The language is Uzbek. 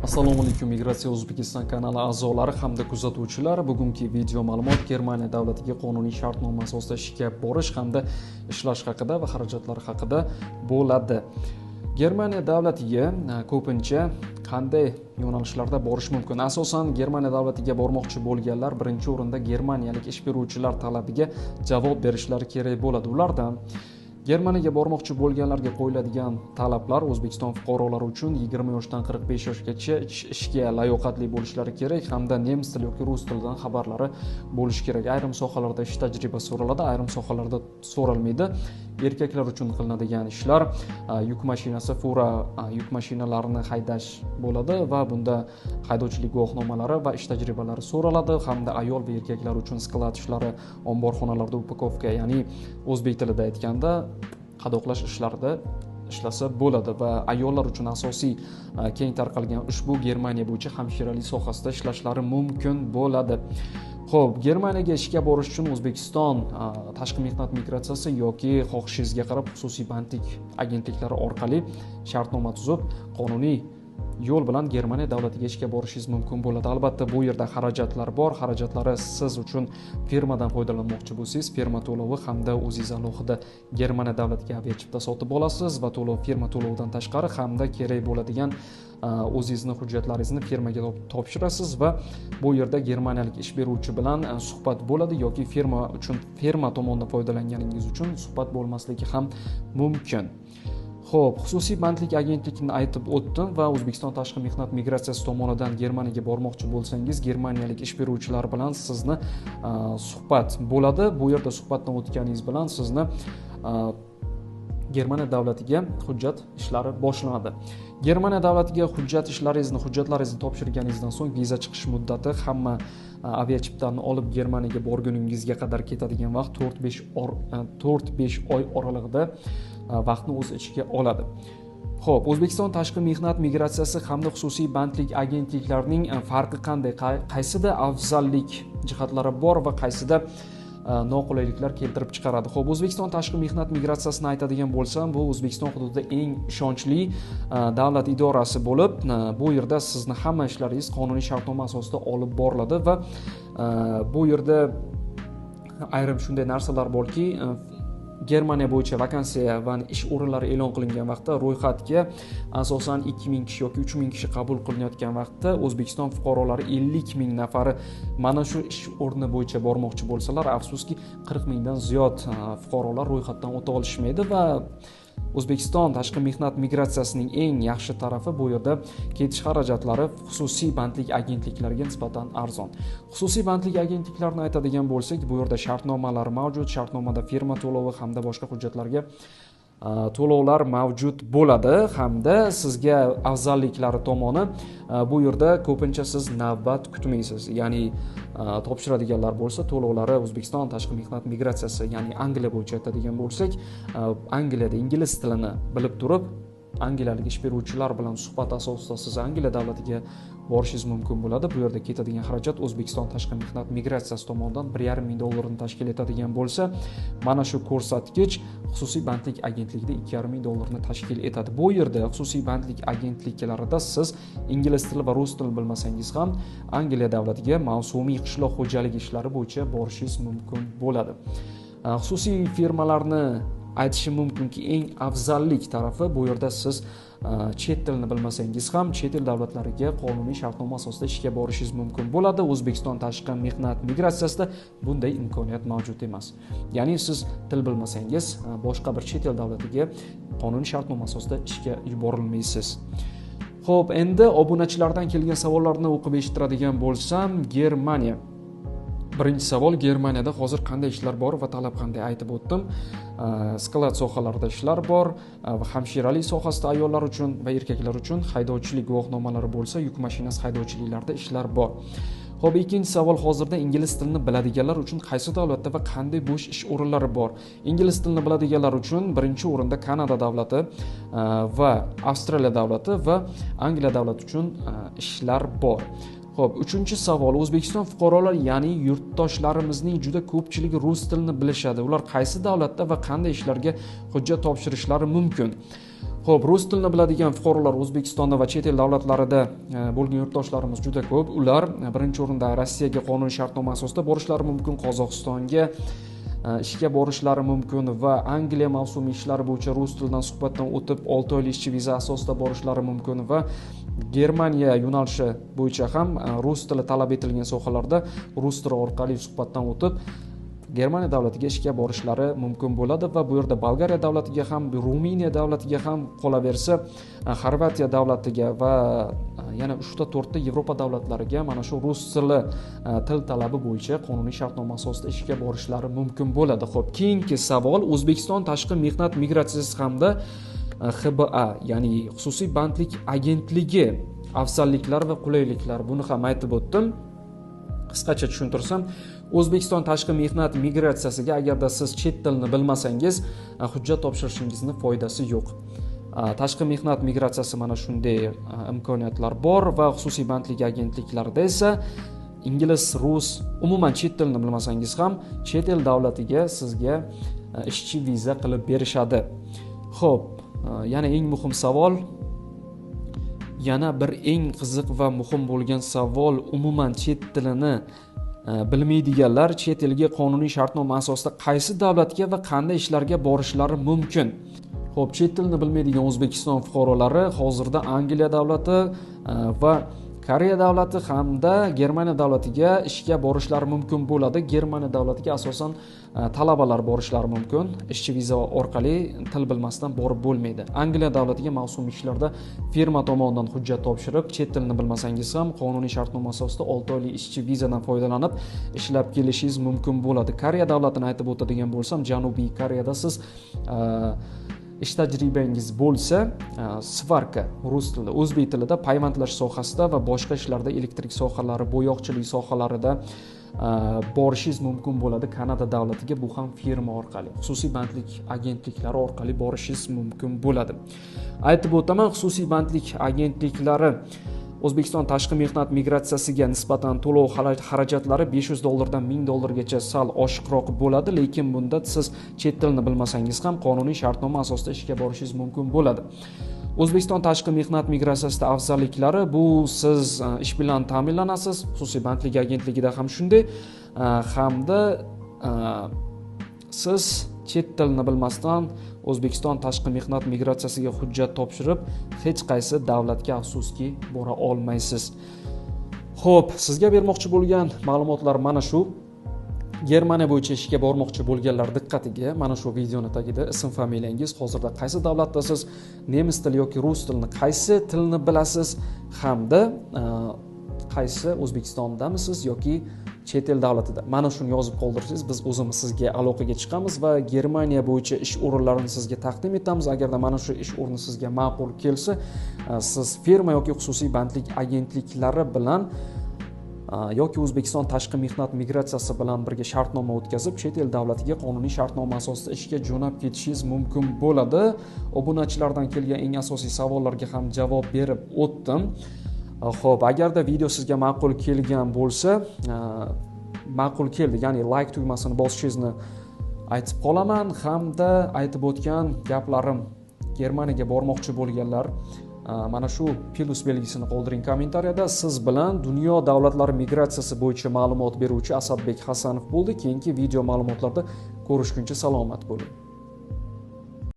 Assalomu alaykum, Migratsiya O'zbekiston kanali a'zolari hamda kuzatuvchilar. Bugungi video ma'lumot Germaniya davlatiga qonuniy shartnoma asosida ishga borish hamda ishlash haqida va xarajatlar haqida bo'ladi. Germaniya davlatiga ko'pincha qanday yo'nalishlarda borish mumkin? Asosan Germaniya davlatiga bormoqchi bo'lganlar birinchi o'rinda germaniyalik ish beruvchilar talabiga javob berishlari kerak bo'ladi. Ulardan Germaniyaga bormoqchi bo'lganlarga qo'yiladigan talablar O'zbekiston fuqarolari uchun 20 yoshdan 45 yoshgacha ishga layoqatli bo'lishlari kerak hamda nemis tili yoki rus tilidan xabarlari bo'lishi kerak. Ayrim sohalarda ish tajribasi so'raladi, ayrim sohalarda so'ralmaydi. Erkaklar uchun qilinadigan ishlar yuk mashinasi, fura yuk mashinalarini haydash bo'ladi va bunda haydovchilik guvohnomalari va ish tajribalari so'raladi hamda ayol va erkaklar uchun sklad ishlari, omborxonalarda upakovka, ya'ni o'zbek tilida aytganda qadoqlash ishlarida ishlasa bo'ladi va ayollar uchun asosiy keng tarqalgan ushbu Germaniya bo'yicha hamshiralik sohasida ishlashlari mumkin bo'ladi. Xo'p, Germaniyaga ishga borish uchun O'zbekiston tashqi mehnat migratsiyasi yoki xohishingizga qarab xususiy bandlik agentliklari orqali shartnoma tuzib, qonuniy yo'l bilan Germaniya davlatiga ishga borishingiz mumkin bo'ladi. Albatta, bu yerda xarajatlar bor. Xarajatlari siz uchun firmadan foydalanmoqchi bo'lsangiz, firma to'lovi hamda o'zingiz alohida Germaniya davlatiga aviachipta sotib olasiz va to'lov firma to'lovidan tashqari hamda kerak bo'ladigan o'zingizning hujjatlaringizni firmaga topshirasiz va bu yerda germaniyalik ish beruvchi bilan suhbat bo'ladi yoki firma tomonidan foydalanganingiz uchun suhbat bo'lmasligi ham mumkin. Xo'p, xususiy bandlik agentligini aytib o'tdim va O'zbekiston tashqi mehnat migratsiyasi tomonidan Germaniyaga bormoqchi bo'lsangiz, germaniyalik ish beruvchilar bilan sizni suhbat bo'ladi. Bu yerda suhbatdan o'tganingiz bilan sizni Germaniya davlatiga hujjat ishlari boshlanadi. Germaniya davlatiga hujjatlaringizni topshirganingizdan so'ng viza chiqish muddati hamma aviachiptani olib Germaniyaga borguningizga qadar ketadigan vaqt 4-5 oy oralig'ida vaqtni o'z ichiga oladi. Xo'p, O'zbekiston tashqi mehnat migratsiyasi hamda xususiy bandlik agentliklarining farqi qanday? Qaysida afzallik jihatlari bor va qaysida noqulayliklar keltirib chiqaradi? Xo'p, O'zbekiston tashqi mehnat migratsiyasini aytadigan bo'lsam, bu O'zbekiston hududida eng ishonchli davlat idorasi bo'lib, bu yerda sizni hamma ishlaringiz qonuniy shartnoma asosida olib boriladi va bu yerda ayrim shunday narsalar borki, Germaniya bo'yicha vakansiya va ish o'rinlari e'lon qilingan vaqtda ro'yxatga asosan 2000 kishi yoki 3000 kishi qabul qilinayotgan vaqtda O'zbekiston fuqarolari 50 ming nafari mana shu ish o'rni bo'yicha bormoqchi bo'lsalar, afsuski 40 mingdan ziyod fuqarolar ro'yxatdan o'ta olishmaydi va O'zbekiston tashqi mehnat migratsiyasining eng yaxshi tarafi bu yerda ketish xarajatlari xususiy bandlik agentliklariga nisbatan arzon. Xususiy bandlik agentliklarini aytadigan bo'lsak, bu yerda shartnomalar mavjud, shartnomada firma to'lovi hamda boshqa hujjatlarga to'lovlar mavjud bo'ladi hamda sizga afzalliklari tomoni bu yerda ko'pincha siz navbat kutmaysiz. Ya'ni topshiradiganlar bo'lsa, to'lovlari O'zbekiston tashqi mehnat migratsiyasi, ya'ni Angliya bo'yicha aytadigan bo'lsak, Angliyada ingliz tilini bilib turib, angliyalik ish beruvchilar bilan suhbat asosida siz Angliya davlatiga borishingiz mumkin bo'ladi. Bu yerda ketadigan xarajat O'zbekiston tashqi mehnat migratsiyasi tomonidan 1,5 ming dollarni tashkil etadigan bo'lsa, mana shu ko'rsatkich xususiy bandlik agentligida 2,5 ming dollarni tashkil etadi. Bu yerda xususiy bandlik agentliklarida siz ingliz tili va rus tilini bilmasangiz ham Angliya davlatiga mavsumiy qishloq xo'jaligi ishlari bo'yicha borishingiz mumkin bo'ladi. Xususiy firmalarni aytishim mumkinki, eng afzallik tarafi bu yerda siz chet tilini bilmasangiz ham chet el davlatlariga qonuniy shartnoma asosida ishga borishingiz mumkin bo'ladi. O'zbekiston tashqi mehnat migratsiyasida bunday imkoniyat mavjud emas. Ya'ni siz til bilmasangiz boshqa bir chet el davlatiga qonuniy shartnoma asosida ishga yuborilmaysiz. Xo'p, endi obunachilardan kelgan savollarni o'qib eshittiradigan bo'lsam, Germaniya. Birinchi savol: Germaniyada hozir qanday ishlar bor va talab qanday? Aytib o'tdim. Sklad sohalarida ishlar bor va hamshiralik sohasida ayollar uchun va erkaklar uchun haydovchilik guvohnomalari bo'lsa, yuk mashinasi haydovchiliklarida ishlar bor. Xo'p, ikkinchi savol: hozirda ingliz tilini biladiganlar uchun qaysi davlatda va qanday bo'sh ish o'rinlari bor? Ingliz tilini biladiganlar uchun birinchi o'rinda Kanada davlati va Avstraliya davlati va Angliya davlati uchun ishlar bor. Xo'p, uchinchi savol: O'zbekiston fuqarolari, ya'ni yurtdoshlarimizning juda ko'pchiligi rus tilini bilishadi. Ular qaysi davlatda va qanday ishlarga hujjat topshirishlari mumkin? Xo'p, rus tilini biladigan fuqarolar O'zbekistonda va chet el davlatlarida bo'lgan yurtdoshlarimiz juda ko'p. Ular birinchi o'rinda Rossiyaga qonuniy shartnoma asosida borishlari mumkin, Qozog'istonga ishga borishlari mumkin va Angliya mavsumiy ishlari bo'yicha rus tilidan suhbatdan o'tib 6 oylik ishchi viza asosida borishlari mumkin va Germaniya yo'nalishi bo'yicha ham rus tili talab etilgan sohalarda rus tili orqali suhbatdan o'tib Germaniya davlatiga ishga borishlari mumkin bo'ladi va bu yerda Bolgariya davlatiga ham, Ruminiya davlatiga ham, qolaversa Xorvatiya davlatiga va yana 3-4 ta Yevropa davlatlariga mana shu rus tili til talabi bo'yicha qonuniy shartnoma asosida ishga borishlari mumkin bo'ladi. Xo'p, keyingi savol O'zbekiston tashqi mehnat migratsiyasi hamda XBA, ya'ni xususiy bandlik agentligi afzalliklari va qulayliklari. Buni ham aytib o'tdim. Qisqacha tushuntirsam, O'zbekiston tashqi mehnat migratsiyasiga agarda siz chet tilini bilmasangiz, hujjat topshirishingizni foydasi yo'q. Tashqi mehnat migratsiyasi mana shunday imkoniyatlar bor va xususiy bandlik agentliklarida esa ingliz, rus, umuman chet tilini bilmasangiz ham chet el davlatiga sizga ishchi viza qilib berishadi. Xo'p, yana eng muhim savol, yana bir eng qiziq va muhim bo'lgan savol, umuman chet tilini bilmaydiganlar chet elga qonuniy shartnoma asosida qaysi davlatga va qanday ishlarga borishlari mumkin? Xo'p, chet tilini bilmaydigan O'zbekiston fuqarolari hozirda Angliya davlati va Koreya davlati hamda Germaniya davlatiga ishga borishlari mumkin bo'ladi. Germaniya davlatiga asosan talabalar borishlari mumkin. Ishchi viza orqali til bilmasdan borib bo'lmaydi. Angliya davlatiga mavsumiy ishlarda firma tomonidan hujjat topshirib, chet tilini bilmasangiz ham qonuniy shartnoma asosida 6 oylik ishchi vizadan foydalanib ishlab kelishingiz mumkin bo'ladi. Koreya davlatini aytib o'tadigan bo'lsam, Janubiy Koreyada siz ish tajribangiz bo'lsa, svarka rus tilida, o'zbek tilida, payvandlash sohasida va boshqa ishlarda, elektrik sohalari, bo'yoqchilik sohalarida borishingiz mumkin bo'ladi. Kanada davlatiga bu ham firma orqali, xususiy bandlik agentliklari orqali borishingiz mumkin bo'ladi. Aytib o'taman, xususiy bandlik agentliklari O'zbekiston tashqi mehnat migratsiyasiga nisbatan to'lov xarajatlari $500 dan $1000 sal oshiqroq bo'ladi, lekin bunda siz chet tilini bilmasangiz ham qonuniy shartnoma asosida ishga borishingiz mumkin bo'ladi. O'zbekiston tashqi mehnat migratsiyasida afzalliklari bu siz ish bilan ta'minlanasiz, xususiy bandlik agentligida ham shunday, hamda siz chet tilini bilmasdan O'zbekiston tashqi mehnat migratsiyasiga hujjat topshirib, hech qaysi davlatga afsuski bora olmaysiz. Xo'p, sizga bermoqchi bo'lgan ma'lumotlar mana shu. Germaniya bo'yicha ishga bormoqchi bo'lganlar diqqatiga, mana shu videoni tagida ism, familiyangiz, hozirda qaysi davlatdasiz, nemis tili yoki rus tilini qaysi tilni bilasiz hamda qaysi O'zbekistondamisiz yoki chet el davlatida. Mana shuni yozib qoldirsangiz, biz o'zimiz sizga aloqaga chiqamiz va Germaniya bo'yicha ish o'rinlarini sizga taqdim etamiz. Agarda mana shu ish o'rni sizga ma'qul kelsa, siz firma yoki xususiy bandlik agentliklari bilan yoki O'zbekiston tashqi mehnat migratsiyasi bilan birga shartnoma o'tkazib, chet el davlatiga qonuniy shartnoma asosida ishga jo'nab ketishingiz mumkin bo'ladi. Obunachilardan kelgan eng asosiy savollarga ham javob berib o'tdim. Xo'p, agarda video sizga ma'qul kelgan bo'lsa, ma'qul keldi, ya'ni like tugmasini bosishingizni aytib qolaman hamda aytib o'tgan gaplarim Germaniyaga bormoqchi bo'lganlar mana shu plus belgisini qoldiring kommentariyada. Siz bilan dunyo davlatlari migratsiyasi bo'yicha ma'lumot beruvchi Asadbek Hasanov bo'ldi. Keyingi video ma'lumotlarda ko'rishguncha salomat bo'ling.